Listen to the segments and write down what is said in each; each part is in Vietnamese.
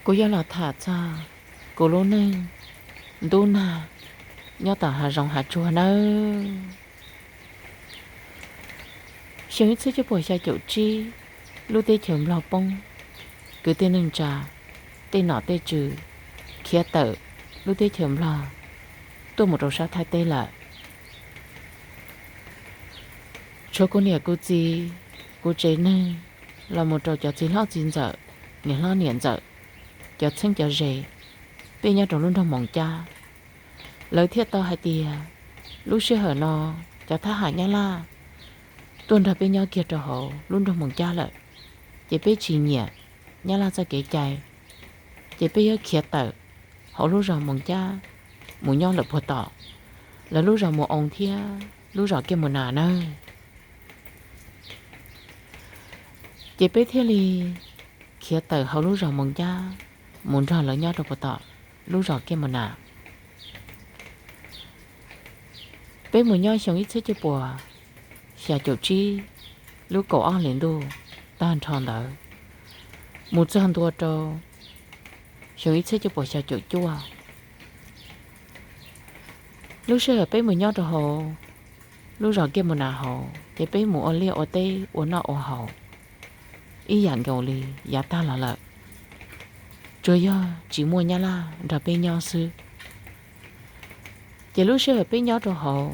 cô giờ là thả cha cô lô nè đu nà nhớ tao hà rong hà chùa nơ sáng ít cho buổi sáng chỗ chi lúc tê chớm lò bông cứ tên nâng trà tên nọ tê trừ kia tợ lúc tê chớm lò tôi một đầu sao thay tê lại cho cô nè cô gì cô chế nè là một trò cho chỉ lo chín giờ nè lo niệm giờ cho sinh cho rể bây giờ trong luôn trong mong cha lời thiết to hai tia lúc xưa hở nó cho tha hại nhá la tuần thật bên nhau kia trò hậu luôn trong mong cha lại chỉ biết chỉ nhẹ nhá la cho kể chạy chỉ biết nhớ kia tờ hậu lúc rồi mong cha muốn nhau lập hoạt tọ là lúc rồi một ông thia lúc rồi kia một nà nơi chỉ biết thế li kia tờ hậu lúc rồi mong cha muốn rồi là nhau lập hoạt tọ lúc rồi kia một nà bé một nhau sống ít chứ chưa bùa xả chỗ chi lúc cổ ăn liền đồ tan tròn đỡ một trăm tua trâu sống ít chứ chưa bùa xả chỗ chua lúc xưa ở bé một nhau trâu hồ lúc rồi kia một nà hồ thì bé một ở lia ở tê ở nọ ở hồ ý dạng gầu lì giá ta là lợ rồi giờ chỉ mua nhà la rồi bé nhau sư chỉ lúc xưa ở bé nhau trâu hồ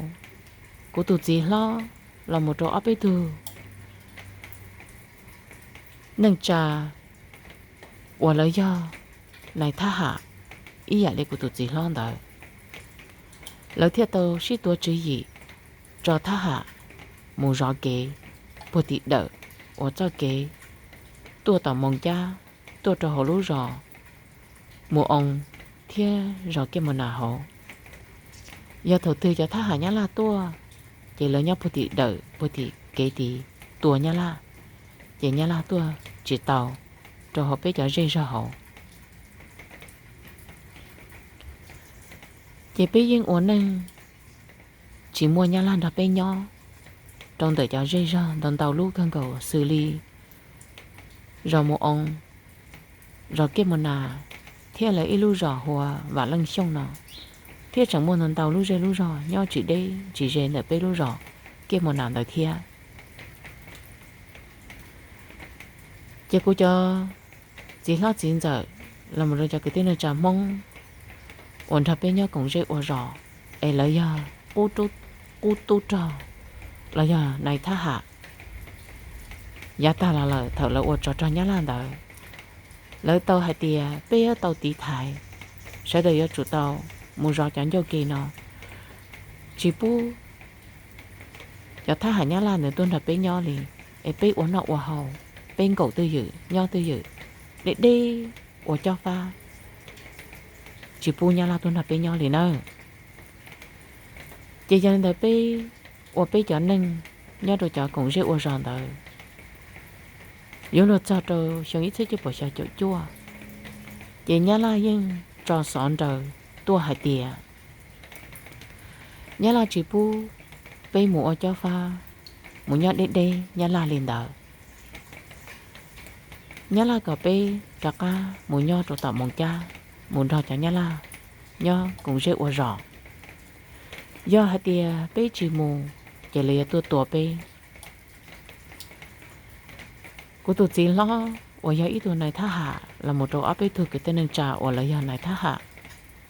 của tụi gì lo là một trò áp bê tu nâng trà của lời do này tha hạ ý giải lệ của tụi gì lo đời lời thiết tâu sĩ tua chữ gì cho tha hạ mù rõ kế bồ tị đỡ ở cho kế tua tỏ mong cha tua trò hồ lú rõ mù ông thia rõ kế mà nà hồ giờ thầu tư cho tha hạ nhá là tua chỉ lời nhau bồ tị đỡ bồ tị kế tị tua nhá la chỉ nhá la tua chỉ tàu cho họ biết cho dây ra hậu chỉ biết yên ổn nên chỉ mua nhá la đập bên nhau trong thời cho dây ra đòn tàu lú cần cầu xử lý rồi một ông rồi kia một nà thế là ít lú rõ hòa và lăng sông nào thế chẳng muốn đòn tàu lú rõ nhau chỉ đây chỉ dây ở bên lú rõ kia một nà đời thia chỉ cô cho chỉ lo chín giờ là một đôi cho cái tên là trà mông ổn thật bên nhau cũng dễ ổn rõ ấy lấy giờ cô tu trò lấy giờ này tha hạ giá ta là lời thở là ổn trò nhá lan đời lấy tàu hai tia bây tàu tí thái sẽ đợi chủ tàu muốn rõ chán cho kỳ nó chỉ bu cho tha hạ nhá lan nữa tuân thật bên nhau liền ấy bây ổn nọ ổn hầu bên cậu tư dự nhau tư dự để đi ủa cho pha chỉ pu nhau là tuần hợp bên nhau liền ơ chỉ cho nên đời pe ủa pe cho nên nhau đồ cho cũng dễ ủa giòn đời yếu luật cho đồ xong ít chứ bỏ cho chỗ chua chỉ nhau là nhưng trò sọn đời tua hai tìa nhau là chỉ pu pe mua cho pha muốn nhau đến đây nhau là liền đời nhá la cà phê cà ca muốn nho trộn tàu mong cha muốn đòi cho nhá la nho cũng dễ uống rõ do hai tia bê chỉ mù chỉ lấy tua bê của tụi chị lo ở giờ ít tuổi này tha hạ là một trò áp bê thuộc cái tên nâng trà ở lại giờ này tha hạ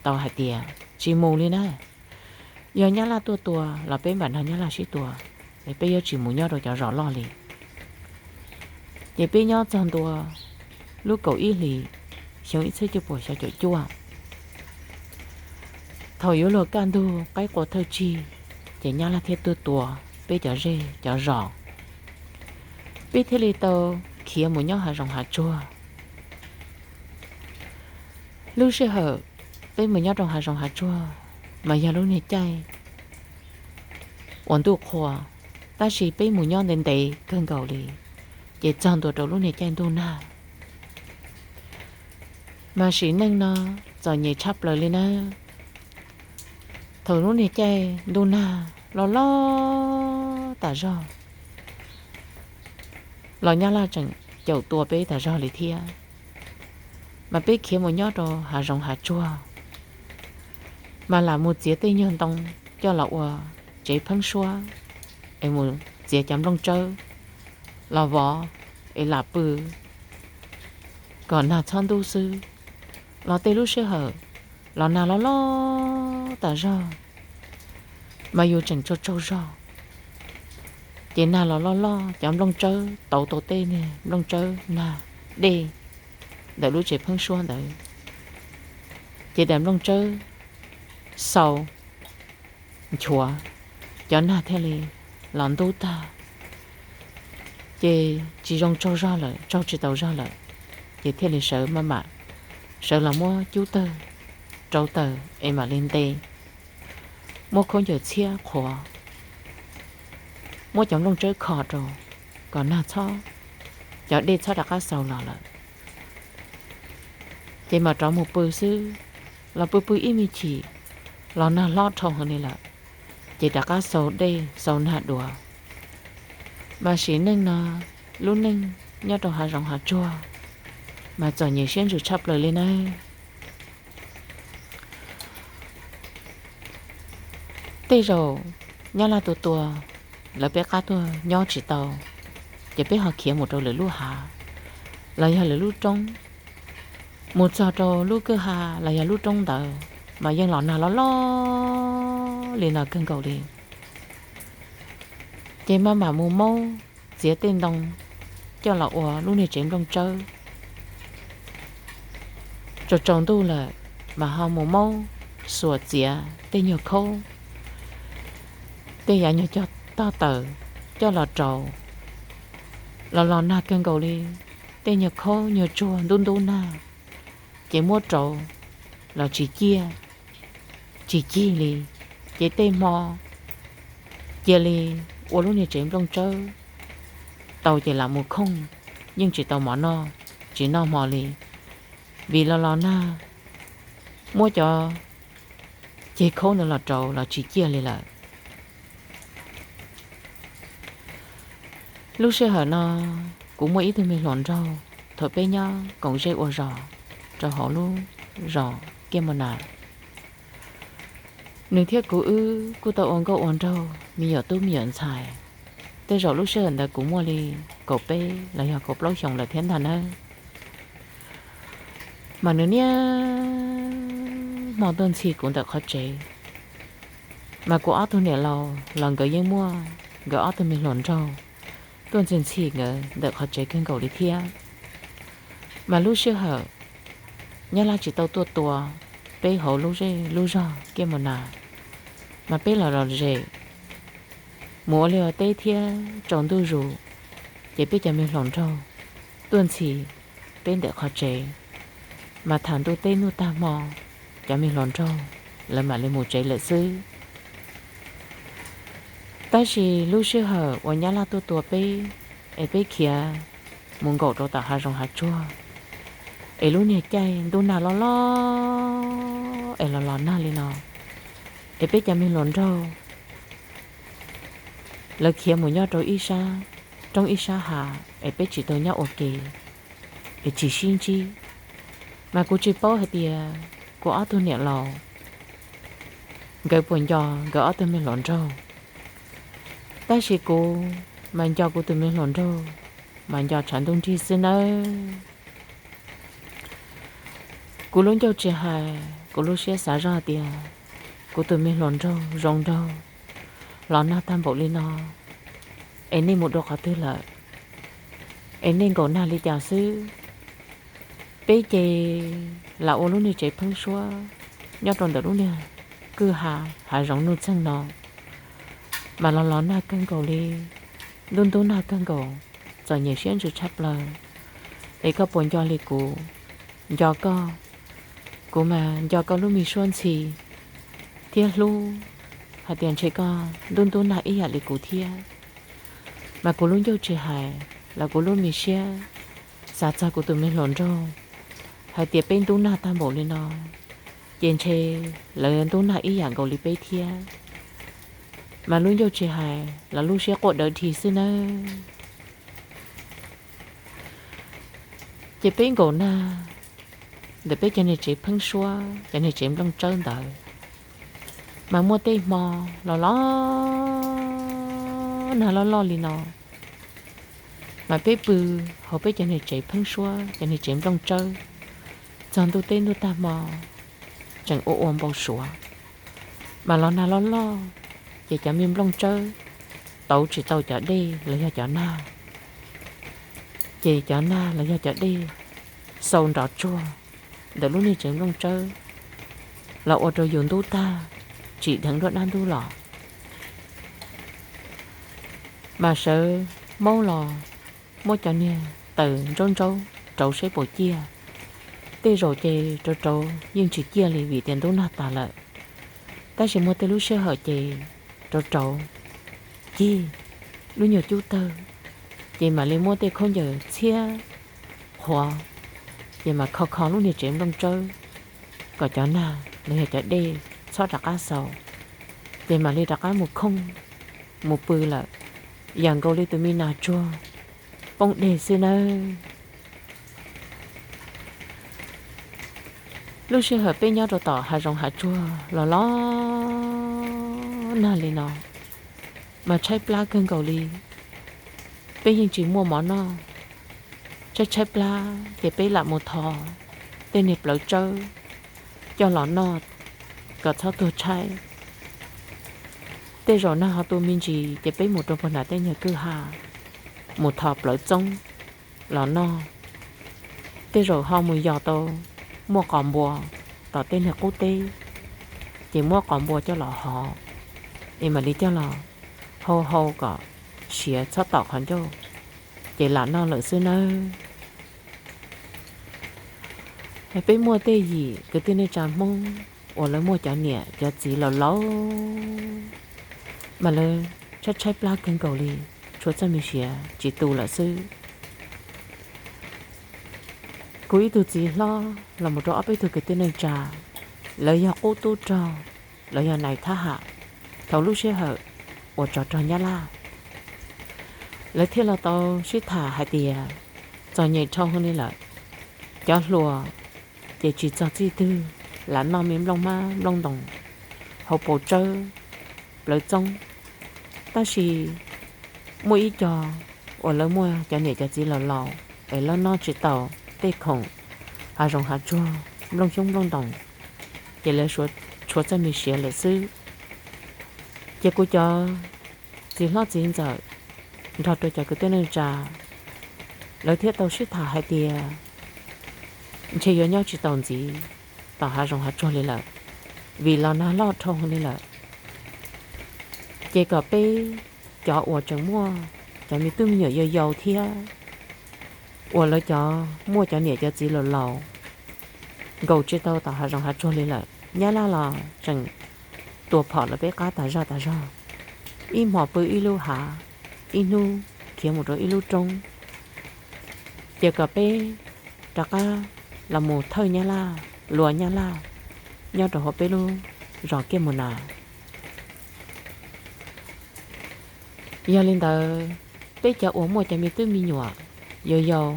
tàu hai tia chỉ mù lên á giờ nhá la tua là bên bản thân nhá la chỉ tua để bây giờ chỉ muốn nho rồi cho rõ lo liền để bên nhau chọn tua lúc cậu y lì xong ít cho buổi sao chỗ chua thầu yếu lột can đu cái của thơ chi chỉ nhau là thiết tua bây giờ rê cho rõ bây thế li tàu kia muốn nhau hà rồng hà chua lúc sẽ hở bây muốn nhau rồng hà chua mà giờ lúc này chay ổn tụ khoa ta chỉ bây muốn nhau đến đây cơn cầu lì chỉ chọn tuổi đầu lúc này chen tu na mà chỉ nâng nó giờ nhảy chắp lời lên á thời lúc này chen tu na lo tả do lo nhá la chẳng chậu tua bê tả do lì thia mà bé kia một nhót rồi hà rong hà chua mà là một chế tây nhân tông cho là chế phăng xua em một chế chấm rong trâu là vỏ em là bự còn là chăn đu sư là tây lúc sẽ hở là nào là lo ta ra mà yêu chẳng cho trâu ra chỉ nào là lo chấm rong trâu tàu tàu tây nè rong trâu nà đi để lúc chế phăng xua đấy chỉ đem rong trâu sau chùa cho na thế li làm đâu ta chỉ rong trâu ra lại trâu chỉ tàu ra lại chỉ thế li sợ mà sợ là mua chú tơ trâu tơ em mà lên tê mua không giờ chia khóa mua chọn rong trâu khó rồi còn na cho đi cho đặt cá sầu lại chỉ mà trâu một bự sư là bự ít mi chỉ là na lót thòng hơn này là chỉ đặt cá sấu đây sấu nạt đùa bà sĩ nâng na lúc nâng nhớ đầu hà rong hà chua mà cho nhiều xuyên rồi chắp lời lên đây tê rồi nhớ là tua là bé cá tua nhớ chỉ tàu chỉ biết họ kia một đầu lửa lúa hà là giờ lửa lúa trống một giờ đầu lúa cơ hà là giờ lúa trống tàu mà dân lọ nào lo liền là cơn cầu liền chỉ mà mù mâu dễ tên đồng cho là lúc này chém trong trâu rồi trồng tu là mà họ mù mâu sủa dễ tên nhiều khâu tên giả nhiều cho to tờ cho là trầu là lọ na cơn cầu liền tên nhiều khâu nhiều chua đun đun na chỉ mua trầu là chỉ chia li chỉ tên mò chia li ô lúc này chém trong trâu tàu chỉ là một không nhưng chỉ tàu mỏ no chỉ no mò li vì là na mua cho chỉ khâu nữa là trâu là chỉ chia li lại lúc xưa hở nó cũng mấy thứ mình lộn rau thôi bé nhau còn dây ô rò cho họ luôn rò kia mà nè nương thiết cô tao ôn câu ôn đâu mi giờ tôi mi nhận xài tới rồi lúc xưa người cũng mua đi cột bê là giờ cột lối chồng là thiên thần hơn mà nữa nhá món đơn chi cũng được khó chế mà cô áo tôi nè lâu lần cái yên mua cái áo tôi mình lộn rau tuần chân chi người được khó chế cân cầu đi thia mà lúc xưa hở nhớ là chỉ tao tua bê hậu lúc rò kia mà nà mà bê là rồi rể mua liều tê thia trồng tu rủ để bê cho mình lòng trâu tuần chỉ bên để khó chế mà thằng tu tê nu ta mò cho mình lòng trâu là mà lên một chế lệ sư ta chỉ lúc xưa hở và nhớ là tua bê ấy bê kia muốn gỗ trâu tạo hà rong hà chua ấy lúc này chạy đu nào lo ấy lo na lên nó ấy biết cho mình lộn đâu lời kia một nhau rồi isa trong isa hà ấy biết chỉ tôi nhau ok ấy chỉ xin chi mà cô chỉ bảo hết tiề cô ở tôi nhẹ lò cái buồn giò gỡ tôi mình lộn đâu ta chỉ cô mà cho cô tôi mình lộn đâu mà cho sản đông chi xin ơi cô luôn cho chị hai cô lúc sẽ xả ra tiền cô tụi mình lòn rong rau lòn na tam bộ lên nó em nên một đồ khó tư lợi em nên có na li chào sư bé chị là ô lúc này chị phăng xua nhớ tròn được lúc này cứ hà rong nút chân nó mà lòn na cân cầu đi luôn tốn na cân cầu giờ nhiều chuyện rồi chắp lời để có bốn cho li cụ do cô mà do có lúc mình xuân xì thiệt lu hạt tiền chơi con đun đun lại ý hạt lịch cụ thiệt mà cô luôn yêu chơi hài là cô luôn mình xe xa xa của tụi mình lộn rồi hạt tiền bên đun na tam bộ lên nó tiền chơi là đun lại ý hạt cầu lịch bê thiệt mà luôn yêu chơi hài là luôn xe cột đợi thì xưa nữa chơi bên cổ na để biết cho nên chỉ phăng xua cho nên chỉ trong trơn đời mà mua tê mò lo lo li nó mà biết bự họ biết cho nên chỉ phăng xua cho nên chỉ trong trơn chọn tu tên tu ta mò chẳng ôm bao sủa mà lo chỉ cho mình trong trơn tàu chỉ tàu chở đi lấy cho na chỉ cho na lấy cho đi sầu đỏ chua để lúc này chém trong trơ là ở chỗ dùng tu ta chỉ thằng đoạn ăn tu lọ mà sợ mau lò mau cho nè từ trôn trâu sẽ bỏ chia tê rồi chê trâu nhưng chỉ chia liền vì tiền tu nát ta lợi ta chỉ mua tê lúc sẽ hở chê trâu chi lúc nhiều chú tơ chị mà lên mua tê không giờ chia hoa chị mà khó lúc này chém trong trơ có cho nào lấy cho đi xóa đặt cá sầu chị mà lấy đặt cá một không một bự là dàn câu đi từ mi nà chua bông đề xin ơi lúc xưa hợp bên nhau rồi tỏ hà rồng hà chua lo nà lên nó mà trái pla cơn cầu ly bây giờ chỉ mua món nó trái pla để bây lại một thò tên nệp lỡ trơ cho lọ nọt có thao tôi trái tên rồi na họ tôi mình chỉ để bây một trong phần là tên nhà cư hà một thò lỡ trông lọ no tên rồi họ mùi giò tôi mua còn bùa tỏ tên là cô tê chỉ mua còn bùa cho lọ họ em mà đi cho lọ hô có xỉa cho tỏ khoản cho chỉ là nó lợi xưa nơi hãy biết mua tê gì cứ tên này chả mong ở lấy mua chả nhẹ cho chỉ là lâu mà lời chắc trái pla cân cầu li chúa cho mình xỉa chỉ tù là sư cố ý tù chỉ lo là một chỗ áp ấy từ cái tên này trà lời học ô tô trò lời học này tha hạ thấu lúc xe hở ở trò nhá la lấy thiên là tao suy thả hai tìa cho nhảy trong hơn đi lại cho lùa để chỉ cho chi tư là nó miếng lông ma lông đồng hộp bổ trơ lấy trong ta chỉ mua ít cho ở lấy mua cho nhảy cho chỉ là lò để nó chỉ tàu tê khổng hà rồng hà chua lông chung lông đồng để lấy số cho mình xé lấy sư chỉ cô cho chỉ lo chỉ giờ rồi tôi cho cái tên này trà lời thiết tàu suy thả hai tia chỉ có nhau chỉ tàu gì tàu hai rồng hai trôi lên lại vì lo na lo thông lên lại chỉ có bé cho ở trong mua cho mình tụi mình nhớ giàu thia ở lại cho mua cho nhẹ cho chỉ là lầu gầu chỉ tàu hai rồng hai trôi lên lại nhá là chẳng tua phở là bé cá ta ra im họ bự ilu hả inu kia một đôi ilu trông giờ cà phê trà ca là một thời nhá la lùa nhá la nhau trò họ bê luôn rõ kia một nào giờ lên tờ bé cho uống một chai mi tươi mi nhỏ giờ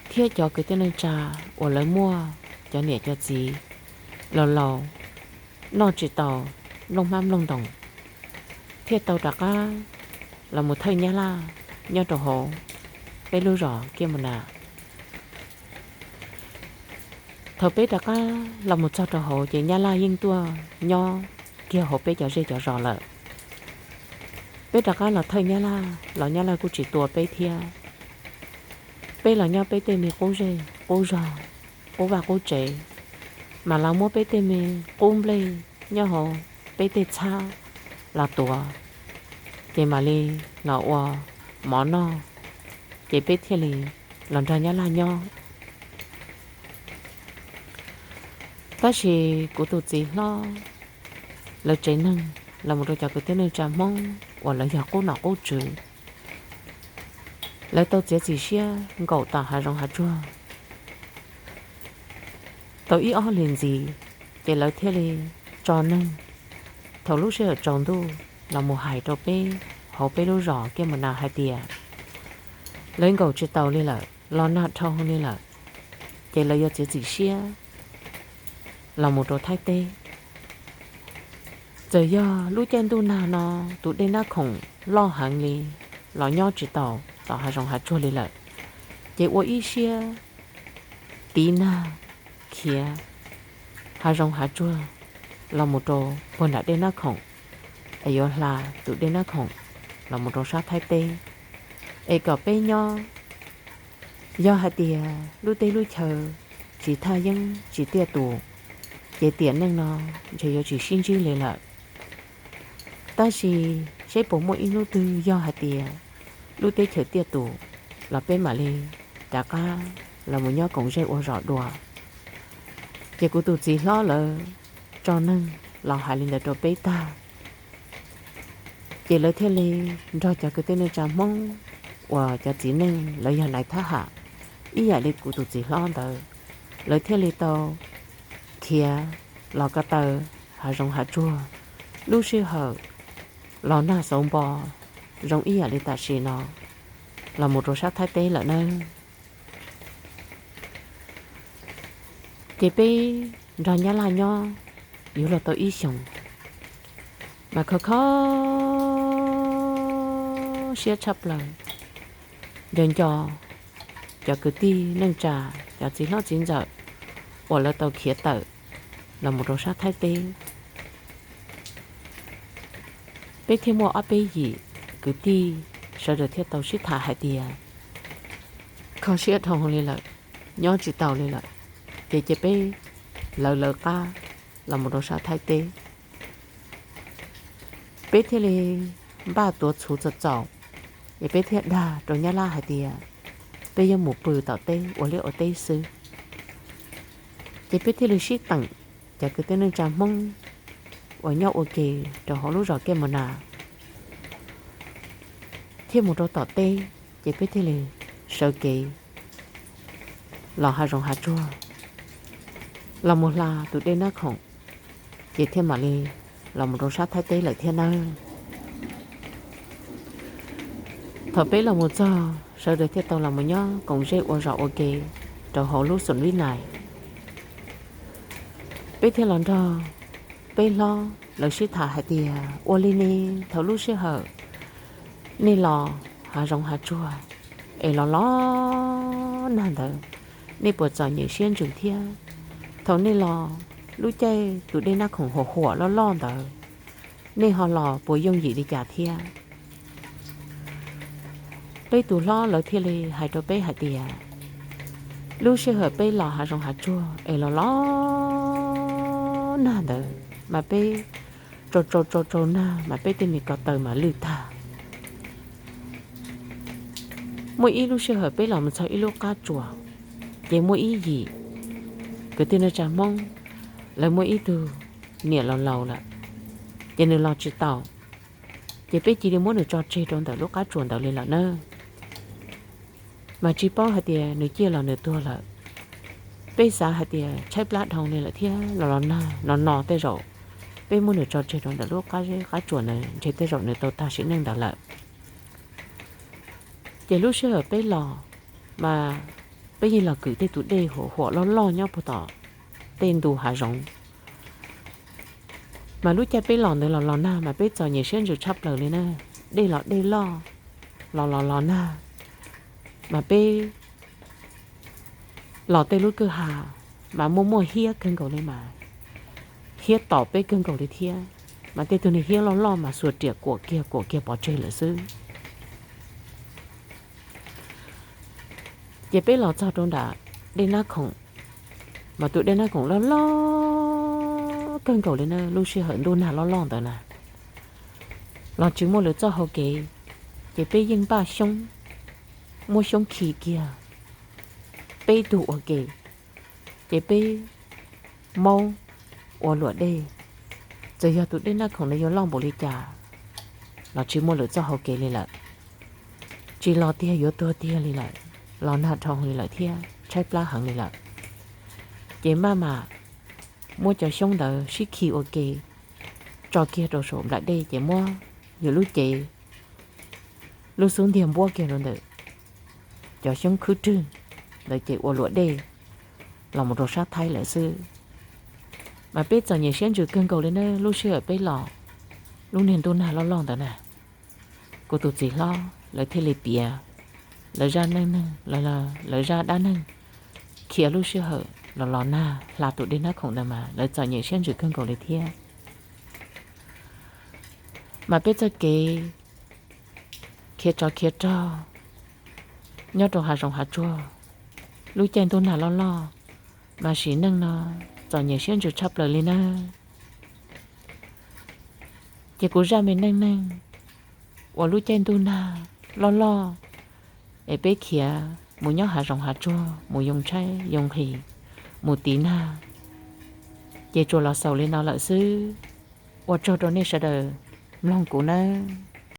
thiết cho cái tên trà uống lấy mua cho nhẹ cho gì lò nó chỉ tàu lông mam lông đồng thiết tàu trà ca là một thời nhá la nhau trò hộ bé lưu rõ kia một nào thầu bé trà ca là một sao trò hộ chỉ nhá la yên tua nho kia hộ bé cho dê cho rõ lợ bé trà ca là thời nhá la cũng chỉ tua bé thia bé là nhau bé tên mình cố dê cố rõ cố và cố chế mà là mua bé tên mình ôm lên nhau hộ bé tên cha là tua chị mà li là oa món no chị biết thế li lần ra nhá la nho ta chỉ của tụi chị lo là chế năng là một đôi chả cái tên này chả mong hoặc là nhà cô nào cô chửi lấy tao chế gì xia cậu ta hà rong hà chua tao ý ó liền gì chị lấy thế li cho năng thầu lúc xưa ở tròn tu là một hải trâu bê họ bê lú rõ kia mà nào hai tia lên cầu trên tàu lên là lo nạt thâu lên là chị lấy cho chị chỉ xia là một đồ thay tê giờ giờ lúc trên tu nào nó tụ đây nó khổng lo hàng li lo nhau chỉ tàu tàu hai rong hai chua li lại chị ủa ý xia tí na kia hai rong hai chua là một đồ còn đã đây nó khổng ấy giờ là tụ đây nó khổng là một đồ sát thay tê ấy có bé nhau do hai tia lúc tê lúc chờ chỉ thay dân chỉ tia tù chỉ tiền nên nó chỉ có chỉ xin chữ lệ lại ta chỉ sẽ bổ mỗi lúc tư do hai tia lúc tê chờ tia tù là bên mà đi đã ca là một nhau cũng sẽ uống rõ đùa chỉ của tụi chỉ lo là cho nên là hai linh là đồ bê ta chỉ lấy thế li cho cái tên là chả mong và cho chỉ nên lấy giờ này thá hạ ý giải đi của tụi chỉ lo đó lấy thế li tàu kia lò cá tờ hà rong hà chua lúc xưa hở lò na sống bò rong ý giải đi ta xì nó là một đồ sát thái tế lợn nâng chị bi rồi nhá là nho yếu là tôi ý sống mà khó khó xia chập lần đến cho cứ ti nâng trà cho chỉ nó chín giờ hoặc là tàu khía tờ là một đồ sát thái tế biết thêm mua áp bê gì cứ ti sợ được theo tàu xích thả hai tia không xia thòng lên lại nhó chỉ tàu lên lại chị bê LLK là một đồ sát thái tế biết thế là ba tuổi chú giật giàu để biết thế đà rồi nhá la hai tia bây giờ một bự tạo tê ở liệu ở tây sư chị biết thế là ship tặng chả cứ tên nên chả mong ở nhau ok rồi họ lúc rồi kia mà nào thêm một đôi tỏ tê chị biết thế là sợ kỳ lò hai rồng hai chua là một là tụi đây nó khổng chị thêm mà đi là một đôi sát thái tê lại thiên ơi thở bé là một giờ sợ được theo tàu là một nhá cũng dễ ở rõ ok rồi họ lúc xuân vi này bé theo lần đó bé lo lời sĩ thả hai tia ô li nê thầu lúc sĩ hở nê lò hà rong hà chua ê lo nàn thở nê bột giò nhiều xuyên trường thia thầu nê lò lúc chơi tụi đây nó khổng hổ lo thở nê họ lò bồi dùng gì đi trả thia bây tụi lo lời thia li hai đôi bé hai tia lúc sĩ hở bé lò hà rong hà chua ê lo nà đờ mà bé trâu na mà bé tên này có tờ mà lư thà mỗi ít lúc xưa bé làm sao ít lúc cá chùa vậy mỗi ít gì cái tên nó chả mong là mỗi ít từ nhẹ lầu là vậy nên lo chỉ tàu vậy bé chỉ đi muốn được cho chơi trong tờ lúc cá chuồn tàu lên là nơ mà chỉ bao hạt tiền nửa chia là nửa tua là bây giờ hạt tiền trái plát hồng này là thia là nó nọ tê rộ bây muốn được cho chơi trong đó lúc cá chuồn này chơi tê rộ này tàu ta sẽ nâng đảo lại vậy lúc xưa ở bây lò mà bây giờ là cử tê tụi đây họ lo nhau bù tỏ tên đủ hạ rộng mà lúc chơi bây lò này là lò na mà bây giờ nhiều xuyên rồi chắp lời lên nè đây lò na mà bây lò tê lúc cơ hà mà mua hia cân cầu lên mà hia tỏ bê cân cầu đi thia mà tê tụi này hia lo mà sửa triệt của kia bỏ chơi là sư vậy bê lò cho trong đã đây nó khổng mà tụi đây nó khổng lo cân cầu lên nè lúc xưa hận đôn nào lo tờ nè lò chứng mua lửa cho hậu kế vậy bê dân ba sống mua sống khí kia bê đủ ở kề để bê mau ở lụa đây giờ giờ tụi đến nó không lấy lòng bộ đi trả là chỉ mua lửa cho họ kề lên lại chỉ lo tia yếu tua tia lên lại lo nạt thòng lên lại thia trái pla hẳn lên lại chị mà mua cho xong đỡ xí khí ở kề cho kia đồ sổ lại đây chị mua giờ lúc chị lúc xuống tiền mua kia rồi đỡ cho xong cứ trơn đợi chị ở lụa đây lòng một đồ sát thay lại sư mà biết giờ nhiều xén chữ cơn cầu lên nơi lúc xưa ở bên lò lúc niên tôi nào lo lon đó nè cô tụt gì lo lời thế lì bìa lời ra nâng lời ra đá nâng kia lúc xưa hở lò na là tụi đi nó không nào mà lời giờ nhiều xén chữ cơn cầu lên thia mà biết giờ kì kia cho nhớ đồ hà rồng hà chua lúc chen tôi nào lo mà chỉ nâng nó giờ nhiều xuyên chụp chắp lời lên na chỉ cố ra mình nâng và lúc chen tôi nào lo ở bên kia một nhớ hà rồng hà chua một dùng chay dùng hỉ một tí na chỉ cho là sầu lên nào lại xứ và cho đó nên sẽ đời lòng của nó